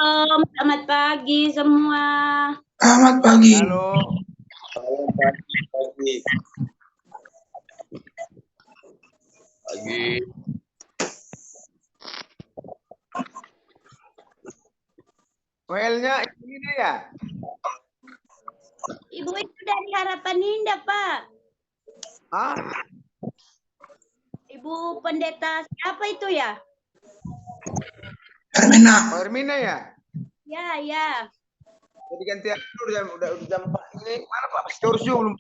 Selamat pagi semua. Selamat pagi. Halo. Pagi. WL-nya ini ya? Ibu itu dari Harapan Indah, Pak. Ah, Ibu pendeta siapa itu ya? Hermina. Hermina ya? Ya. Jadi gantian dulu udah jam 4 ini. Mana Pak? Masih kursi belum?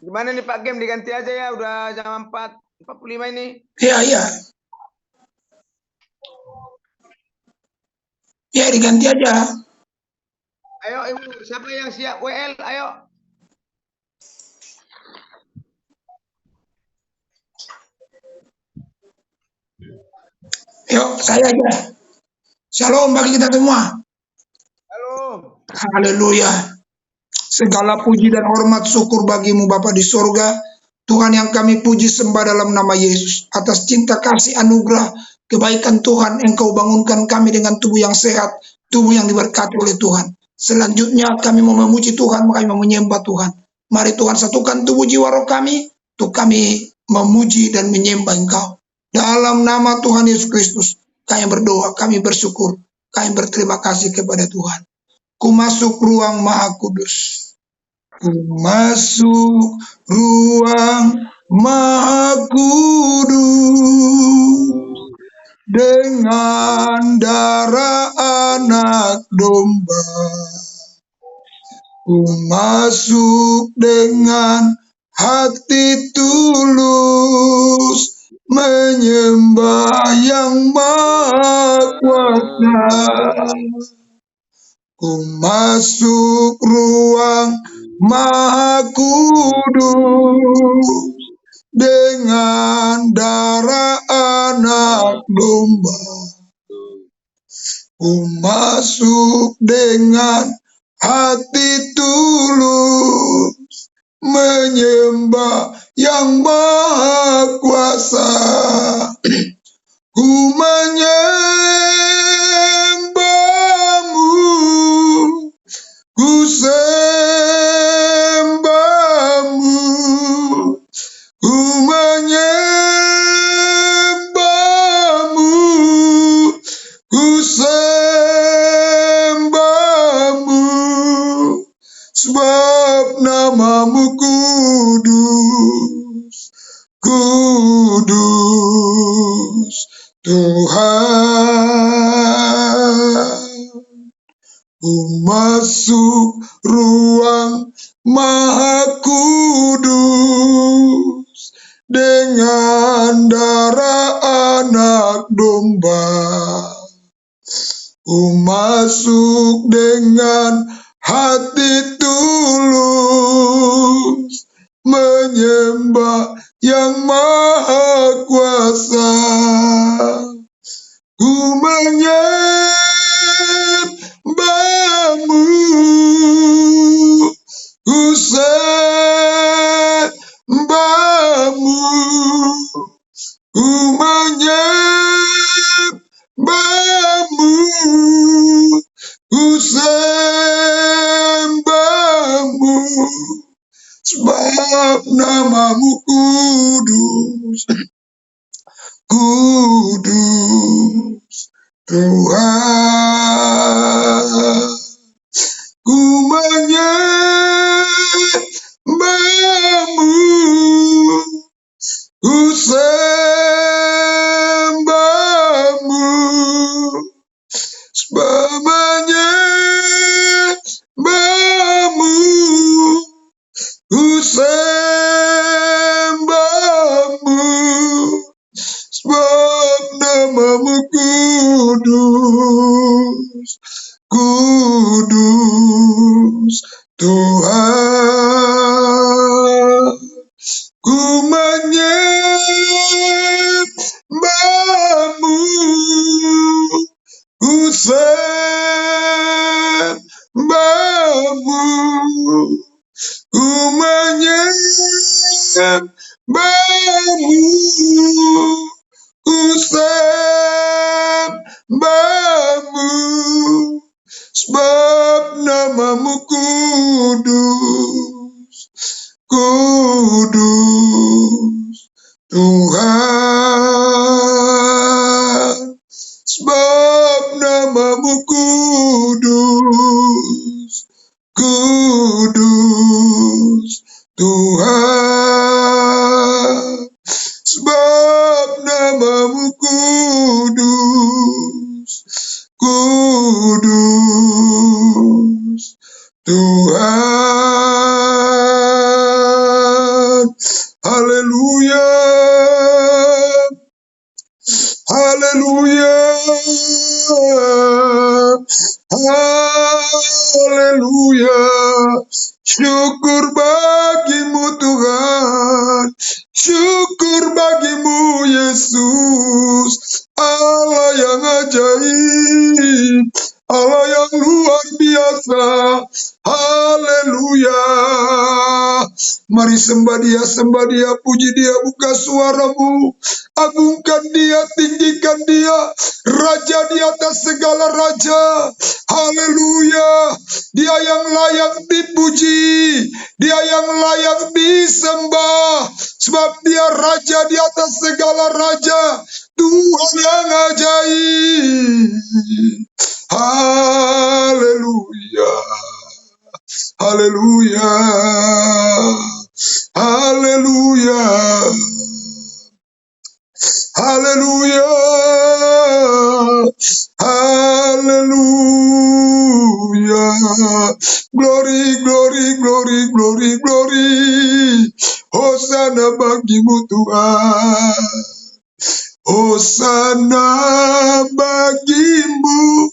Gimana nih Pak Game, diganti aja ya, udah jam 4.45 ini. Iya. Ya, diganti aja. Ayo Ibu, siapa yang siap WL? Ayo. Yuk, saya aja. Shalom bagi kita semua. Halo. Haleluya. Segala puji dan hormat syukur bagimu Bapa di sorga. Tuhan yang kami puji sembah dalam nama Yesus. Atas cinta kasih anugerah kebaikan Tuhan, Engkau bangunkan kami dengan tubuh yang sehat, tubuh yang diberkati oleh Tuhan. Selanjutnya kami mau memuji Tuhan, kami mau menyembah Tuhan. Mari Tuhan satukan tubuh jiwa roh kami, untuk kami memuji dan menyembah Engkau. Dalam nama Tuhan Yesus Kristus, kami berdoa, kami bersyukur, kami berterima kasih kepada Tuhan. Ku masuk ruang Maha Kudus. Ku masuk ruang Maha Kudus dengan darah anak domba. Ku masuk dengan hati tulus menyembah yang Maha Kuasa. Ku masuk ruang Maha Kudus dengan darah anak domba. Ku masuk dengan hati tulus menyembah yang Maha Kuasa. Ku menyembahmu, ku sembahmu, ku menyembahmu, ku sembahmu, sebab namamu kudus, kudus Tuhan. Ku masuk ruang Maha Kudus dengan darah anak domba. Ku masuk dengan hati tulus menyembah yang Maha Kuasa. Ku menyembahmu, ku sembahmu, ku menyembahmu, ku sembahmu, sebab namamu kudus, kudus Tuhan. Ku menyembahmu, ku sembahmu, sebab menyembahmu, ku sembahmu, sebab namamu kudus, kudus Tuhan. Ku menyembahmu, ku sembahmu, sebab namamu kudus, kudus Tuhan, sebab namamu kudus, kudus Tuhan, sebab namamu kudus, kudus Tuhan. Haleluya, haleluya, haleluya. Syukur bagimu Tuhan, syukur bagimu Yesus, Allah yang ajaib, Allah yang luar biasa. Haleluya. Mari sembah dia, puji dia, buka suaramu, agungkan dia, tinggikan dia, Raja di atas segala raja. Haleluya. Dia yang layak dipuji, dia yang layak disembah, sebab dia Raja di atas segala raja, Tuhan yang ajaib. Haleluya, haleluya, haleluya, haleluya, haleluya. Glory, glory, glory, glory, glory. Hosana bagimu Tuhan, hosana bagimu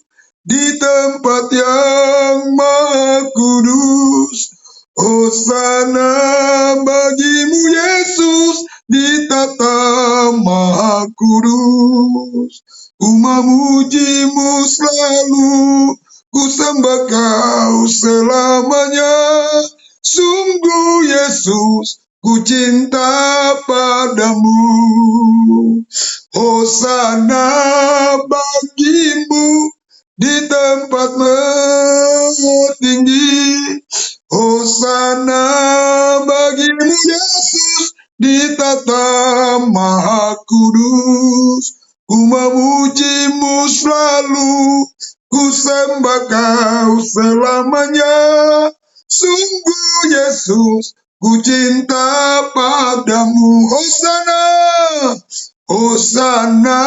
di tempat yang maha kudus. Hosana bagimu Yesus di tata maha kudus. Ku memujimu selalu, ku sembah kau selamanya. Sungguh Yesus, ku cinta padamu. Hosana bagimu di tempat tinggi. Hosana bagimu Yesus di tata maha kudus. Ku memujimu selalu, ku sembah kau selamanya. Sungguh Yesus, ku cinta padamu. Hosana, hosana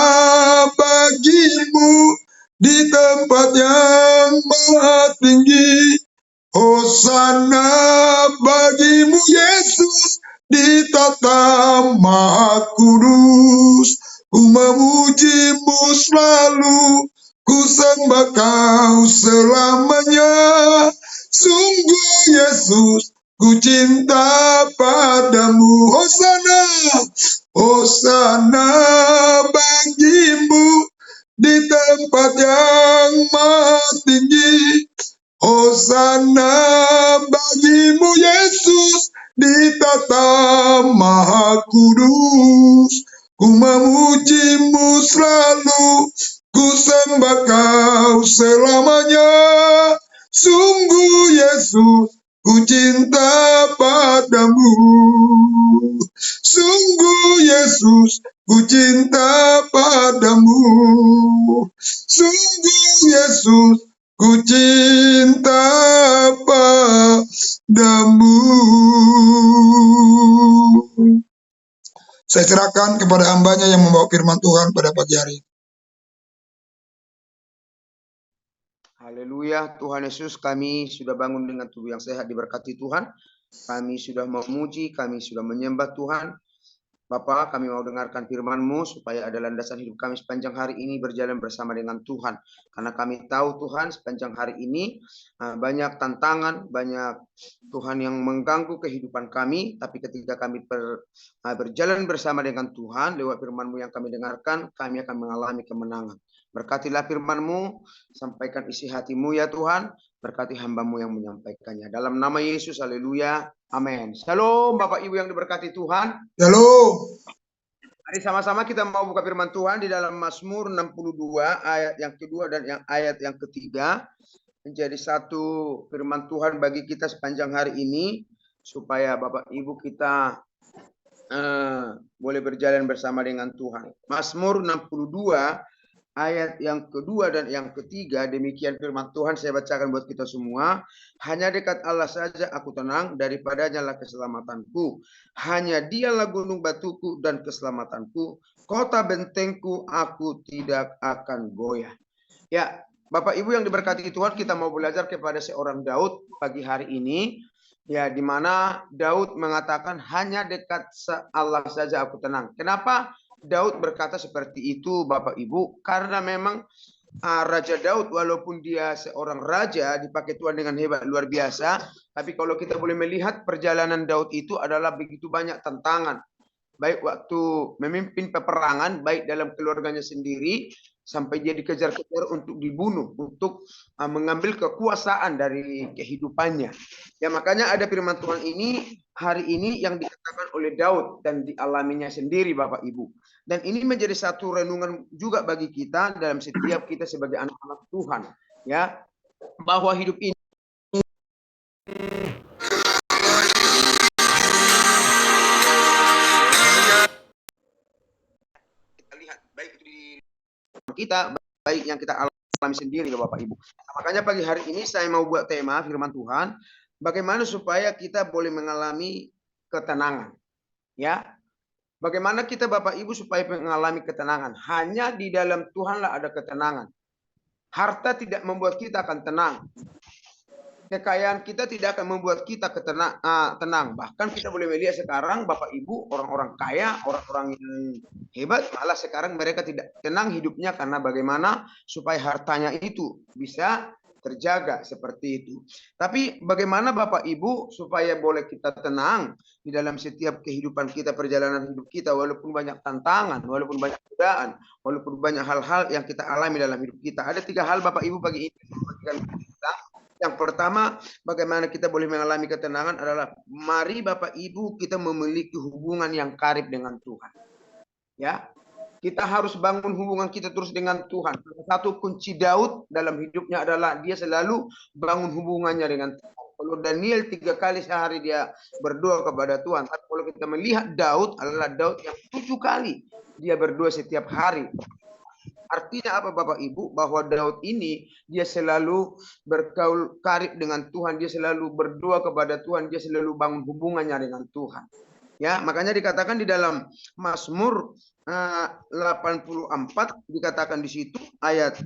bagimu di tempat yang maha tinggi. Hosana bagimu Yesus di tata maha kudus. Ku memujimu selalu, ku sembah kau selamanya. Sungguh Yesus, ku cinta padamu. Hosana, hosana bagimu di tempat yang maha tinggi. Hosana bagimu Yesus di tata maha kudus. Ku memujimu selalu, ku sembah kau selamanya. Sungguh Yesus, ku cinta padamu. Sungguh Yesus, ku cinta padamu. Sungguh Yesus, ku cinta padamu. Saya serahkan kepada hambanya yang membawa firman Tuhan pada pagi hari. Haleluya, Tuhan Yesus, kami sudah bangun dengan tubuh yang sehat, diberkati Tuhan. Kami sudah memuji, kami sudah menyembah Tuhan. Bapa, kami mau dengarkan firman-Mu supaya ada landasan hidup kami sepanjang hari ini berjalan bersama dengan Tuhan. Karena kami tahu Tuhan sepanjang hari ini banyak tantangan, banyak Tuhan yang mengganggu kehidupan kami. Tapi ketika kami berjalan bersama dengan Tuhan lewat firman-Mu yang kami dengarkan, kami akan mengalami kemenangan. Berkatilah firman-Mu, sampaikan isi hati-Mu ya Tuhan. Berkati hamba-Mu yang menyampaikannya. Dalam nama Yesus, haleluya. Amin. Shalom Bapak Ibu yang diberkati Tuhan. Shalom. Mari sama-sama kita mau buka firman Tuhan di dalam Mazmur 62 ayat yang kedua dan ayat yang ketiga. Menjadi satu firman Tuhan bagi kita sepanjang hari ini, supaya Bapak Ibu kita boleh berjalan bersama dengan Tuhan. Mazmur 62 ayat yang kedua dan yang ketiga, demikian firman Tuhan, saya bacakan buat kita semua. Hanya dekat Allah saja aku tenang, daripadanya lah keselamatanku. Hanya dialah gunung batuku dan keselamatanku, kota bentengku, aku tidak akan goyah. Ya, Bapak Ibu yang diberkati Tuhan, kita mau belajar kepada seorang Daud pagi hari ini. Ya, di mana Daud mengatakan hanya dekat Allah saja aku tenang. Kenapa Daud berkata seperti itu, Bapak Ibu? Karena memang Raja Daud, walaupun dia seorang raja, dipakai Tuhan dengan hebat luar biasa, tapi kalau kita boleh melihat perjalanan Daud itu adalah begitu banyak tantangan. Baik waktu memimpin peperangan, baik dalam keluarganya sendiri, sampai dia dikejar-kejar untuk dibunuh, untuk mengambil kekuasaan dari kehidupannya. Ya, makanya ada firman Tuhan ini hari ini yang dikatakan oleh Daud dan dialaminya sendiri, Bapak Ibu. Dan ini menjadi satu renungan juga bagi kita dalam setiap kita sebagai anak-anak Tuhan, ya, bahwa hidup ini kita lihat baik itu di kita, baik yang kita alami sendiri, Bapak Ibu. Nah, makanya pagi hari ini saya mau buat tema firman Tuhan, bagaimana supaya kita boleh mengalami ketenangan. Ya, bagaimana kita Bapak Ibu supaya mengalami ketenangan? Hanya di dalam Tuhanlah ada ketenangan. Harta tidak membuat kita akan tenang. Kekayaan kita tidak akan membuat kita tenang. Bahkan kita boleh melihat sekarang Bapak Ibu, orang-orang kaya, orang-orang yang hebat, malah sekarang mereka tidak tenang hidupnya karena bagaimana supaya hartanya itu bisa terjaga seperti itu. Tapi bagaimana Bapak Ibu supaya boleh kita tenang di dalam setiap kehidupan kita, perjalanan hidup kita, walaupun banyak tantangan, walaupun banyak godaan, walaupun banyak hal-hal yang kita alami dalam hidup kita. Ada 3 hal Bapak Ibu pagi ini kita. Yang pertama, bagaimana kita boleh mengalami ketenangan adalah mari Bapak Ibu kita memiliki hubungan yang karib dengan Tuhan. Ya, kita harus bangun hubungan kita terus dengan Tuhan. Satu kunci Daud dalam hidupnya adalah dia selalu bangun hubungannya dengan Tuhan. Kalau Daniel 3 kali sehari dia berdoa kepada Tuhan. Tapi kalau kita melihat Daud adalah Daud yang 7 kali dia berdoa setiap hari. Artinya apa Bapak Ibu? Bahwa Daud ini dia selalu bergaul karib dengan Tuhan, dia selalu berdoa kepada Tuhan, dia selalu bangun hubungannya dengan Tuhan. Ya, makanya dikatakan di dalam Mazmur 84 dikatakan di situ ayat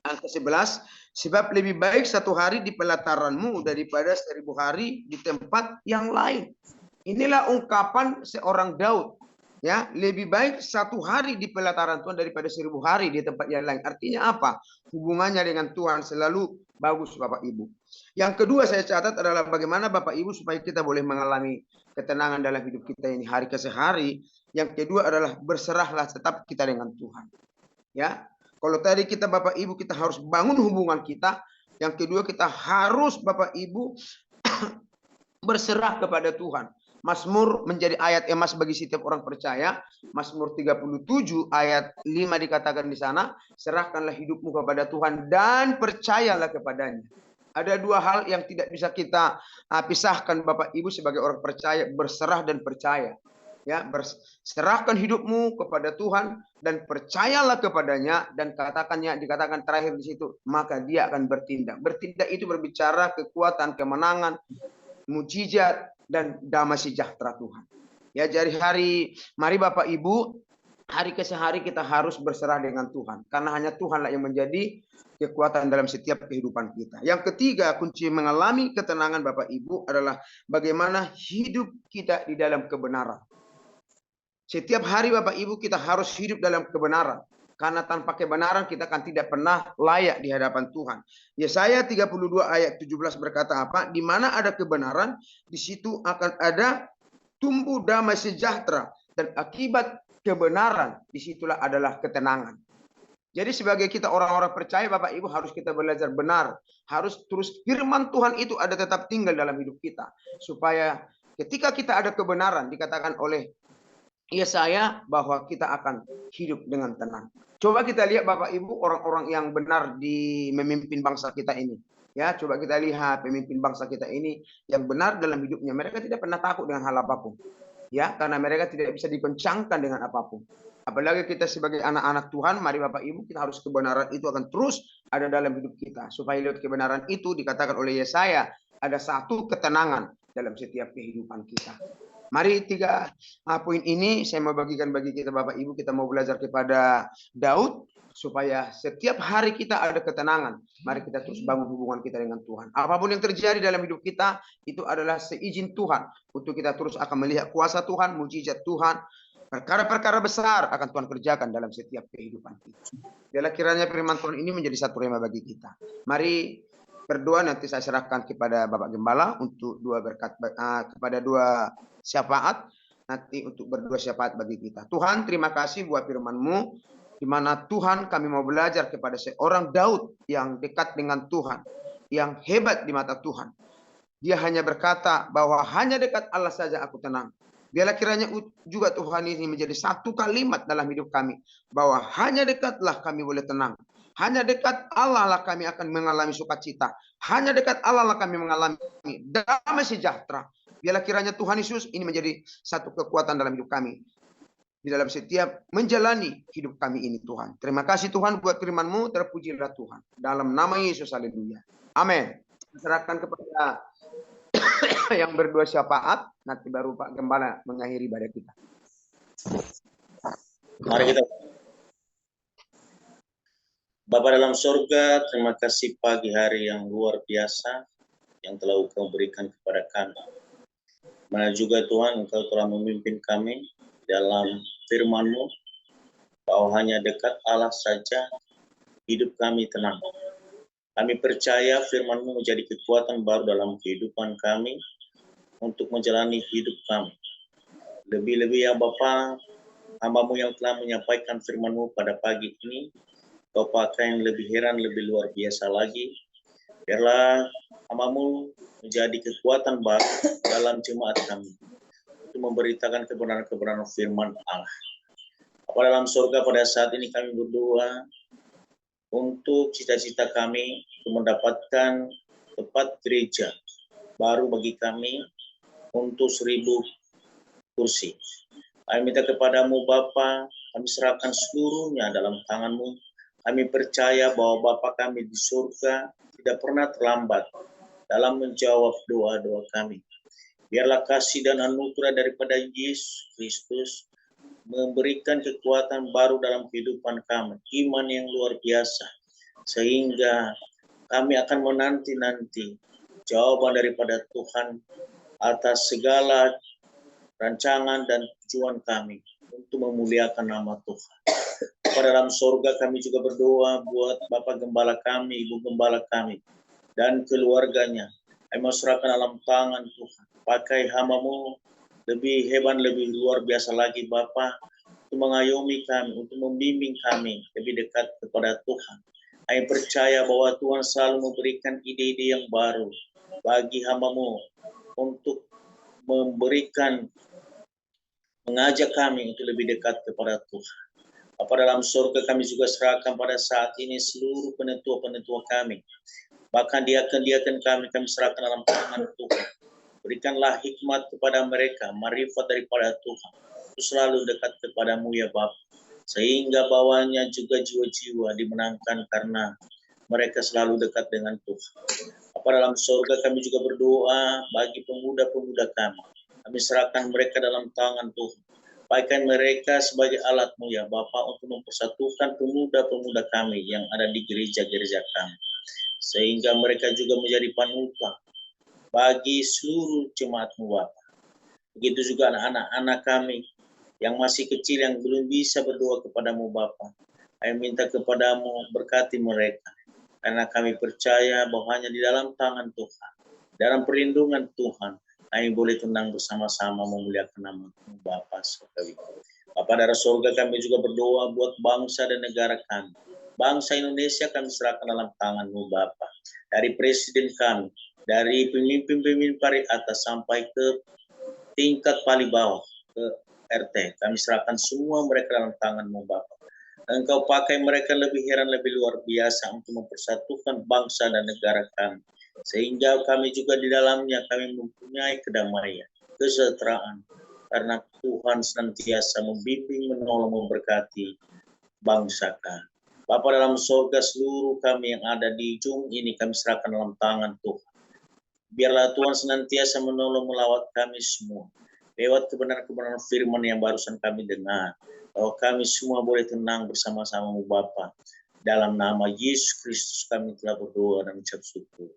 ke-11, sebab lebih baik 1 hari di pelataranmu daripada 1000 hari di tempat yang lain. Inilah ungkapan seorang Daud. Ya, lebih baik 1 hari di pelataran Tuhan daripada 1000 hari di tempat yang lain. Artinya apa? Hubungannya dengan Tuhan selalu bagus Bapak Ibu. Yang kedua saya catat adalah bagaimana Bapak Ibu supaya kita boleh mengalami ketenangan dalam hidup kita ini hari ke hari. Yang kedua adalah berserahlah tetap kita dengan Tuhan. Ya, kalau tadi kita Bapak Ibu kita harus bangun hubungan kita. Yang kedua kita harus Bapak Ibu berserah kepada Tuhan. Mazmur menjadi ayat emas bagi setiap orang percaya. Mazmur 37 ayat 5 dikatakan di sana, serahkanlah hidupmu kepada Tuhan dan percayalah kepadanya. Ada 2 hal yang tidak bisa kita pisahkan Bapak Ibu sebagai orang percaya, berserah dan percaya. Ya, serahkan hidupmu kepada Tuhan dan percayalah kepadanya, dan dikatakan terakhir di situ, maka dia akan bertindak. Bertindak itu berbicara kekuatan, kemenangan, mujizat dan damai sejahtera Tuhan. Ya, jadi mari Bapak Ibu, hari ke hari kita harus berserah dengan Tuhan. Karena hanya Tuhanlah yang menjadi kekuatan dalam setiap kehidupan kita. Yang ketiga, kunci mengalami ketenangan Bapak Ibu adalah bagaimana hidup kita di dalam kebenaran. Setiap hari Bapak Ibu kita harus hidup dalam kebenaran. Karena tanpa kebenaran kita akan tidak pernah layak di hadapan Tuhan. Yesaya 32 ayat 17 berkata apa? Di mana ada kebenaran, di situ akan ada tumbuh damai sejahtera. Dan akibat kebenaran, disitulah adalah ketenangan. Jadi sebagai kita orang-orang percaya Bapak Ibu harus kita belajar benar. Harus terus firman Tuhan itu ada tetap tinggal dalam hidup kita. Supaya ketika kita ada kebenaran, dikatakan oleh Yesaya bahwa kita akan hidup dengan tenang. Coba kita lihat Bapak Ibu orang-orang yang benar di memimpin bangsa kita ini. Ya, coba kita lihat pemimpin bangsa kita ini yang benar dalam hidupnya. Mereka tidak pernah takut dengan hal apapun. Ya, karena mereka tidak bisa dikencangkan dengan apapun. Apalagi kita sebagai anak-anak Tuhan, mari Bapak Ibu, kita harus kebenaran itu akan terus ada dalam hidup kita. Supaya lewat kebenaran itu dikatakan oleh Yesaya, ada satu ketenangan dalam setiap kehidupan kita. Mari 3 poin ini saya mau bagikan bagi kita Bapak Ibu. Kita mau belajar kepada Daud supaya setiap hari kita ada ketenangan. Mari kita terus bangun hubungan kita dengan Tuhan. Apapun yang terjadi dalam hidup kita itu adalah seizin Tuhan untuk kita terus akan melihat kuasa Tuhan, mujizat Tuhan. Perkara-perkara besar akan Tuhan kerjakan dalam setiap kehidupan kita. Biarlah kiranya firman Tuhan ini menjadi satu rema bagi kita. Mari berdoa, nanti saya serahkan kepada Bapak Gembala untuk 2 berkat kepada 2 syafaat, nanti untuk berdua syafaat bagi kita. Tuhan, terima kasih buat firman-Mu, di mana Tuhan kami mau belajar kepada seorang Daud yang dekat dengan Tuhan, yang hebat di mata Tuhan. Dia hanya berkata bahwa hanya dekat Allah saja aku tenang. Biarlah kiranya juga Tuhan ini menjadi satu kalimat dalam hidup kami, bahwa hanya dekatlah kami boleh tenang. Hanya dekat Allah lah kami akan mengalami sukacita. Hanya dekat Allah lah kami mengalami damai sejahtera. Biarlah kiranya Tuhan Yesus ini menjadi satu kekuatan dalam hidup kami. Di dalam setiap menjalani hidup kami ini Tuhan. Terima kasih Tuhan buat firman-Mu, terpujilah Tuhan. Dalam nama Yesus, haleluya. Amin. Serahkan kepada yang berdua syafaat, nanti baru Pak Gembala mengakhiri ibadah kita. Mari kita. Bapa dalam surga, terima kasih pagi hari yang luar biasa yang telah Engkau berikan kepada kami. Mana juga Tuhan, Engkau telah memimpin kami dalam firman-Mu, bahwa hanya dekat Allah saja hidup kami tenang. Kami percaya firman-Mu menjadi kekuatan baru dalam kehidupan kami untuk menjalani hidup kami. Lebih-lebih ya Bapa, hamba-Mu yang telah menyampaikan firman-Mu pada pagi ini, Kau pakai yang lebih heran, lebih luar biasa lagi. Biarlah hamba-Mu menjadi kekuatan baru dalam jemaat kami untuk memberitakan kebenaran-kebenaran firman Allah. Apa dalam surga pada saat ini kami berdoa untuk cita-cita kami untuk mendapatkan tempat gereja baru bagi kami untuk 1000 kursi. Kami minta kepadamu Bapa, kami serahkan seluruhnya dalam tangan-Mu. Kami percaya bahwa Bapa kami di surga tidak pernah terlambat dalam menjawab doa-doa kami. Biarlah kasih dan anugerah daripada Yesus Kristus memberikan kekuatan baru dalam kehidupan kami, iman yang luar biasa, sehingga kami akan menanti-nanti jawaban daripada Tuhan atas segala rancangan dan tujuan kami untuk memuliakan nama Tuhan. Pada dalam surga kami juga berdoa buat Bapak Gembala kami, Ibu Gembala kami, dan keluarganya. Kami mau serahkan dalam tangan Tuhan. Pakai hamba-Mu lebih hebat, lebih luar biasa lagi Bapak, untuk mengayomi kami, untuk membimbing kami lebih dekat kepada Tuhan. Kami percaya bahwa Tuhan selalu memberikan ide-ide yang baru bagi hamba-Mu untuk mengajak kami untuk lebih dekat kepada Tuhan. Apa dalam surga kami juga serahkan pada saat ini seluruh penetua-penetua kami. Bahkan diaken-diaken kami serahkan dalam tangan Tuhan. Berikanlah hikmat kepada mereka, marifat daripada Tuhan. Itu selalu dekat kepadamu ya Bapa. Sehingga bawahnya juga jiwa-jiwa dimenangkan karena mereka selalu dekat dengan Tuhan. Apa dalam surga kami juga berdoa bagi pemuda-pemuda kami. Kami serahkan mereka dalam tangan Tuhan. Pakai mereka sebagai alat-Mu ya Bapa untuk mempersatukan pemuda-pemuda kami yang ada di gereja-gereja kami. Sehingga mereka juga menjadi panutan bagi seluruh jemaat-Mu Bapa. Begitu juga anak-anak kami yang masih kecil yang belum bisa berdoa kepadamu Bapa. Kami minta kepadamu berkati mereka. Karena kami percaya bahwa hanya di dalam tangan Tuhan, dalam perlindungan Tuhan, kami boleh tenang bersama-sama memuliakan nama-Mu Bapa Surgawi. Bapa dari surga kami juga berdoa buat bangsa dan negara kami. Bangsa Indonesia kami serahkan dalam tangan-Mu Bapa. Dari presiden kami, dari pemimpin-pemimpin paling atas sampai ke tingkat paling bawah, ke RT. Kami serahkan semua mereka dalam tangan-Mu Bapa. Engkau pakai mereka lebih heran, lebih luar biasa untuk mempersatukan bangsa dan negara kami. Sehingga kami juga di dalamnya kami mempunyai kedamaian, kesejahteraan. Karena Tuhan senantiasa membimbing, menolong, memberkati bangsa kami. Bapa dalam surga, seluruh kami yang ada di ujung ini kami serahkan dalam tangan Tuhan. Biarlah Tuhan senantiasa menolong melawat kami semua. Lewat kebenaran-kebenaran firman yang barusan kami dengar. Bahwa kami semua boleh tenang bersama-sama-Mu Bapa. Dalam nama Yesus Kristus kami telah berdoa dan ucap syukur.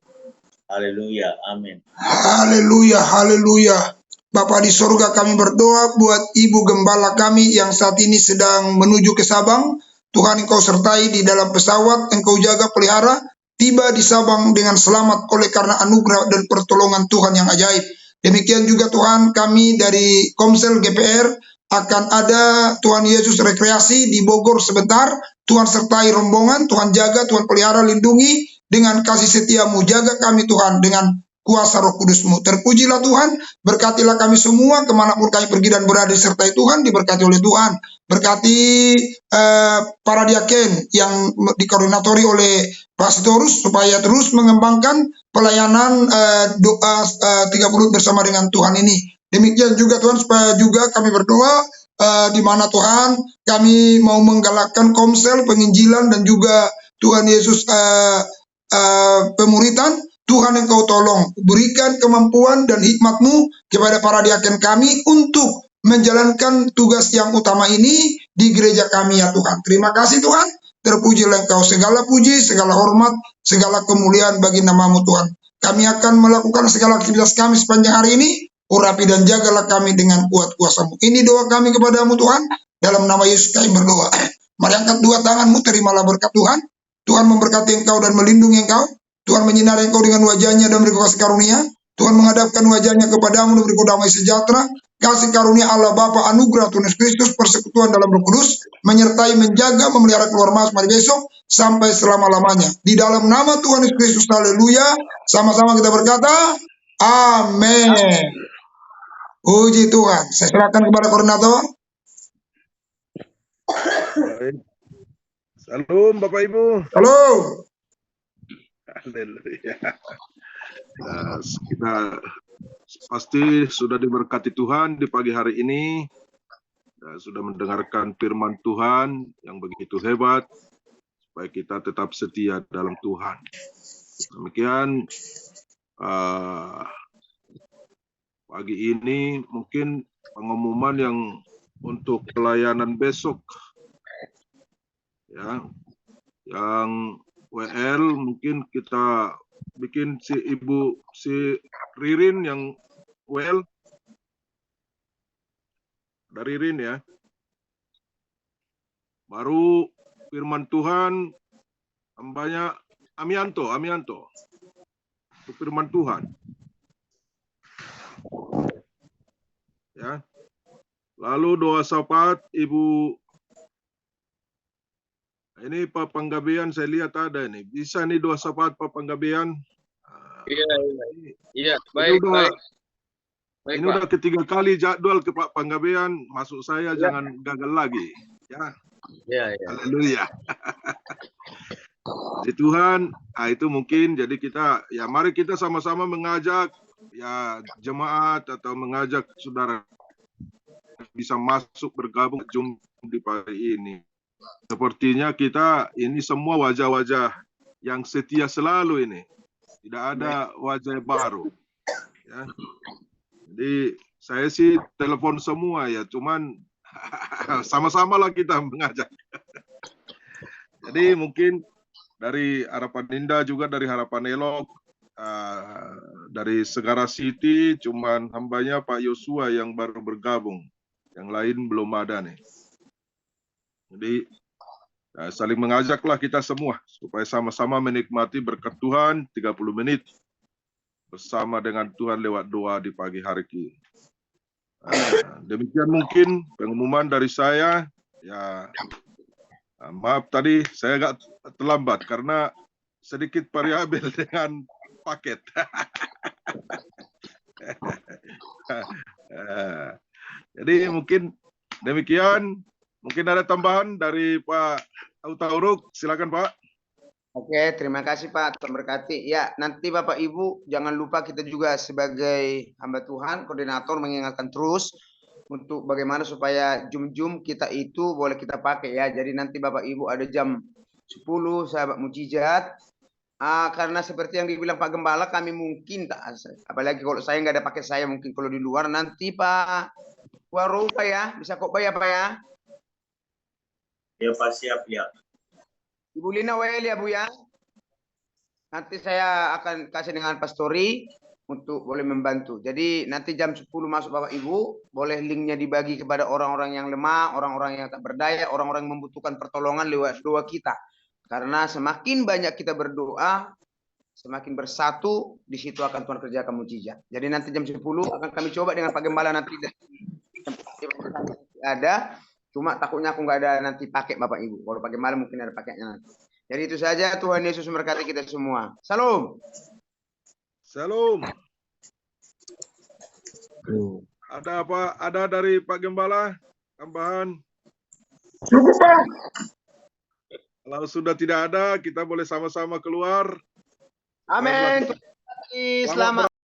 Haleluya. Amin. Haleluya, haleluya. Bapa di sorga, kami berdoa buat Ibu Gembala kami yang saat ini sedang menuju ke Sabang. Tuhan, Engkau sertai di dalam pesawat, Engkau jaga pelihara, tiba di Sabang dengan selamat oleh karena anugerah dan pertolongan Tuhan yang ajaib. Demikian juga Tuhan, kami dari Komsel GPR akan ada Tuhan Yesus rekreasi di Bogor sebentar. Tuhan sertai rombongan, Tuhan jaga, Tuhan pelihara, lindungi dengan kasih setia-Mu. Jaga kami Tuhan dengan kuasa Roh Kudus-Mu. Terpujilah Tuhan, berkatilah kami semua kemanapun kami pergi dan berada, disertai Tuhan, diberkati oleh Tuhan. Berkati para diaken yang dikoordinatori oleh Pastorus supaya terus mengembangkan pelayanan doa 30 bersama dengan Tuhan ini. Demikian juga Tuhan, supaya juga kami berdoa di mana Tuhan kami mau menggalakkan Komsel penginjilan dan juga Tuhan Yesus pemuritan. Tuhan, Engkau tolong berikan kemampuan dan hikmat-Mu kepada para diaken kami untuk menjalankan tugas yang utama ini di gereja kami ya Tuhan. Terima kasih Tuhan, terpujilah Engkau, segala puji, segala hormat, segala kemuliaan bagi nama-Mu Tuhan. Kami akan melakukan segala aktivitas kami sepanjang hari ini, urapi dan jagalah kami dengan kuat kuasa-Mu. Ini doa kami kepada-Mu Tuhan, dalam nama Yesus kami berdoa. Mari angkat dua tangan-Mu, terimalah berkat Tuhan. Tuhan memberkati engkau dan melindungi engkau. Tuhan menyinari engkau dengan wajahnya dan memberi kasih karunia. Tuhan menghadapkan wajahnya kepadamu dan memberi damai sejahtera. Kasih karunia Allah Bapa, anugerah Tuhan Yesus Kristus, persekutuan dalam Roh Kudus, menyertai, menjaga, memelihara keluar masuk mari besok sampai selama-lamanya. Di dalam nama Tuhan Yesus Kristus, haleluya. Sama-sama kita berkata, amin. Puji Tuhan. Saya serahkan kepada koordinator. Baik. Salam Bapak Ibu. Halo. Haleluya. Nah, kita pasti sudah diberkati Tuhan di pagi hari ini. Sudah mendengarkan firman Tuhan yang begitu hebat, supaya kita tetap setia dalam Tuhan. Demikian pagi ini mungkin pengumuman yang untuk pelayanan besok. Ya, yang WL mungkin kita bikin si Ririn yang WL. Dari Ririn ya. Baru firman Tuhan hambanya Amianto. Itu firman Tuhan. Ya. Lalu doa syafaat Ibu. Ini Pak Panggabean saya lihat ada ini. Bisa nih doa syafaat Pak Panggabean? Iya, baik. Ini udah ketiga kali jadwal ke Pak Panggabean, masuk saya ya. Jangan gagal lagi. Ya. Haleluya. Di Tuhan, itu mungkin jadi kita ya mari kita sama-sama mengajak ya jemaat atau mengajak saudara bisa masuk bergabung di pagi ini. Sepertinya kita ini semua wajah-wajah yang setia selalu ini. Tidak ada wajah baru. Ya. Jadi saya sih telepon semua ya, cuman sama-sama lah kita mengajak. Jadi mungkin dari Harapan Indah juga dari Harapan Elok, dari Segara City, cuman hambanya Pak Yosua yang baru bergabung. Yang lain belum ada nih. Jadi saling mengajaklah kita semua supaya sama-sama menikmati berkat Tuhan 30 menit bersama dengan Tuhan lewat doa di pagi hari ini. Demikian mungkin pengumuman dari saya. Ya, maaf tadi saya agak terlambat karena sedikit variabel dengan paket. Jadi mungkin Demikian, mungkin ada tambahan dari Pak Utauruk, silakan Pak. Oke, terima kasih Pak, Tuhan berkati. Ya, nanti Bapak Ibu jangan lupa kita juga sebagai hamba Tuhan, koordinator mengingatkan terus untuk bagaimana supaya Zoom kita itu boleh kita pakai ya. Jadi nanti Bapak Ibu ada jam 10 sahabat mujizat. Karena seperti yang dibilang Pak Gembala, kami mungkin tak, apalagi kalau saya nggak ada pakai saya, mungkin kalau di luar nanti Pak Waro Pak ya, bisa kok bayar Pak ya. Ya Pak, siap ya. Ibu Lina Wael ya Bu ya. Nanti saya akan kasih dengan Pastori untuk boleh membantu. Jadi nanti jam 10 masuk Bapak Ibu, boleh linknya dibagi kepada orang-orang yang lemah, orang-orang yang tak berdaya, orang-orang yang membutuhkan pertolongan lewat doa kita. Karena semakin banyak kita berdoa, semakin bersatu, di situ akan Tuhan kerjakan mujizat. Jadi nanti jam 10 akan kami coba dengan Pak Gembala nanti ada. Cuma takutnya aku nggak ada nanti pakai Bapak Ibu. Kalau pakai malam mungkin ada pakainya nanti. Jadi itu saja, Tuhan Yesus memberkati kita semua. Salam. Salam. Ada apa? Ada dari Pak Gembala tambahan? Cukup Pak. Kalau sudah tidak ada, kita boleh sama-sama keluar. Amin. Selamat.